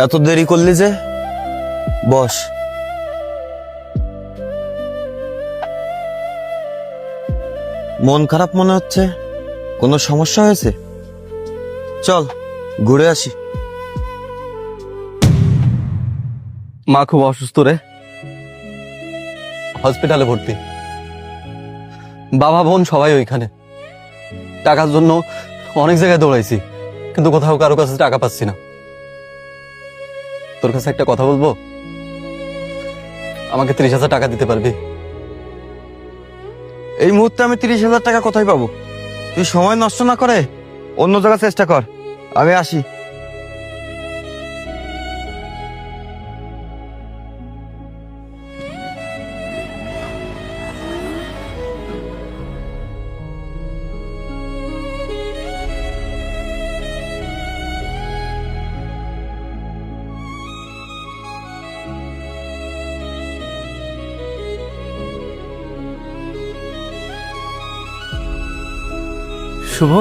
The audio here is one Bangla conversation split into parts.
এত দেরি করলি যে? বস। মন খারাপ মনে হচ্ছে, কোনো সমস্যা হয়েছে? চল ঘুরে আসি। মা খুব অসুস্থ রে, হসপিটালে ভর্তি। বাবা বোন সবাই ওইখানে। টাকার জন্য অনেক জায়গায় দৌড়াইছি, কিন্তু কোথাও কারো কাছে টাকা পাচ্ছি না। তোর কাছে একটা কথা বলবো, আমাকে 30,000 টাকা দিতে পারবি? এই মুহূর্তে আমি 30,000 টাকা কোথায় পাবো? তুই সময় নষ্ট না করে অন্য জায়গায় চেষ্টা কর, আমি আসি। শুভ,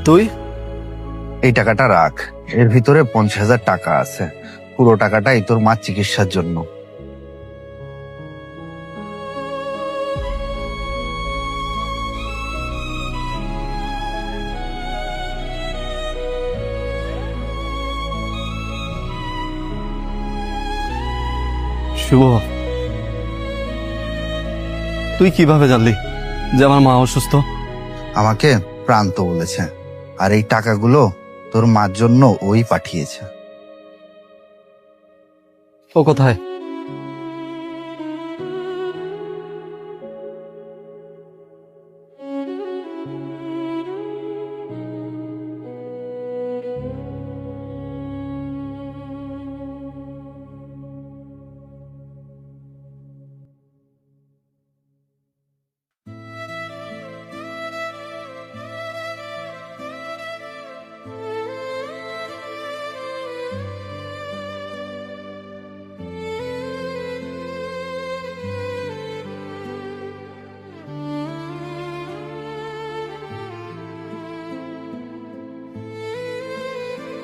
তুই? এই টাকাটা রাখ, এর ভিতরে 50,000 টাকা আছে। পুরো টাকাটাই তোর মার চিকিৎসার জন্য। শুভ, তুই কিভাবে জানলি যে আমার মা অসুস্থ? আমাকে প্রান্ত বলেছে, আর এই টাকাগুলো তোর মার জন্য ওই পাঠিয়েছে। ও কোথায়?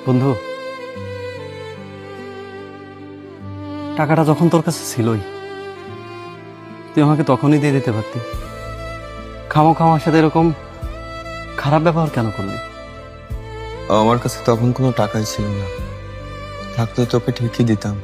বন্ধু, টাকাটা যখন তোর কাছে ছিলই, তুই আমাকে তখনই দিয়ে দিতে পারতি। খামোখা আমার সাথে এরকম খারাপ ব্যবহার কেন করলি? আমার কাছে তখন কোনো টাকাই ছিল না, থাকলে তোকে ঠিকই দিতাম।